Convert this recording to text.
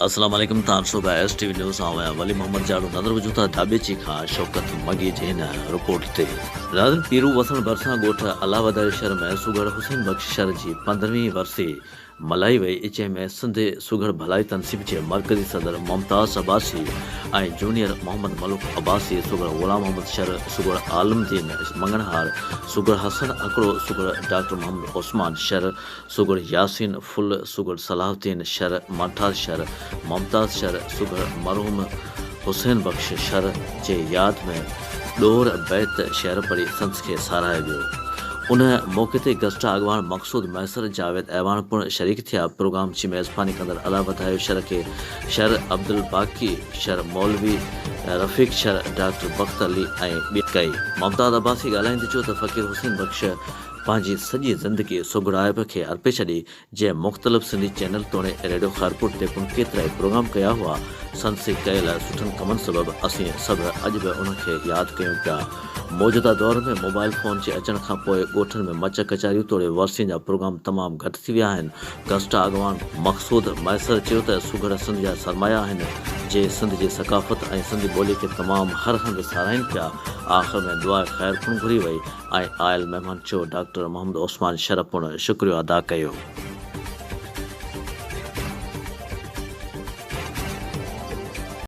अस्सलाम वालेकुम तारसो S TV news आवां वली मोहम्मद जाड़ो नदर वजूता दाबेची खां शौकत मगी जे हिन रिपोर्ट ते राजन पीरू वसण बरसां ॻोठ अलावदर शहर में सुगड़ हुसैन बख्श शहर जी 15वीं वरसी मल्हाई वई। इचे में सिंध सुगड़ भलाई तनसीब जे मरकज़ी सदर मुमताज़ अब्बासी ऐं जूनियर मोहम्मद मलूक अब्बासी सुगड़ गुलाम मोहम्मद शहर सुगड़ आलमदीन मंगनहार सुगड़ हसन अकड़ो सुगड़ डॉक्टर मोहम्मद उस्मान शहर सुगड़ यासीन फुल सुगड़ सलाहुद्दीन शहर मठार शहर मुमताज़ शहर सुगड़ मरहूम हुसैन बख्श शहर जे याद में ॾोर बैत शहर पढ़ी संस खे साराहे वियो। उन मौके ते गस्टा अॻवान मक़सूद मैसर जावेद ऐवान पिणु शरीक थिया। प्रोग्राम जी मेज़बानी कंदड़ अला वधायो शहर खे शहर अब्दुल बाकी शहर मौलवी रफ़ीक शहर डॉक्टर बख्त अली ऐं ॿी कई। मुमताज़ अब्बासी ॻाल्हाईंदे चयो त फ़क़ीर हुसैन बख्श पंहिंजी सॼी ज़िंदगी सुगड़ाइब खे अर्पे छॾी। जंहिं मुख़्तलिफ़ सिंधी चैनल तोड़े रेडियो ख़ारपुर ते पिणु केतिरा ई प्रोग्राम कया हुआ। संसी कयल सुठनि कमनि सबबि असीं सभु अॼु बि उनखे यादि कयूं पिया। मौजूदा दौर में मोबाइल फ़ोन जे अचण खां पोइ ॻोठनि में मच कचारियूं तोड़े वर्सियुनि जा प्रोग्राम तमामु घटि थी विया आहिनि। गस्टा अॻवान मक़सूद मैसर चयो त सुगड़ सिंध जा सरमाया आहिनि जे सिंध जी सकाफ़त ऐं सिंधी ॿोली खे तमामु हर हंधि साराहिनि पिया। आख़िर में दुआ ख़ैर पिणु घुरी वई ऐं आयल महिमान चयो डॉक्टर मोहम्मद उस्मान शरफ पिणु शुक्रियो अदा कयो।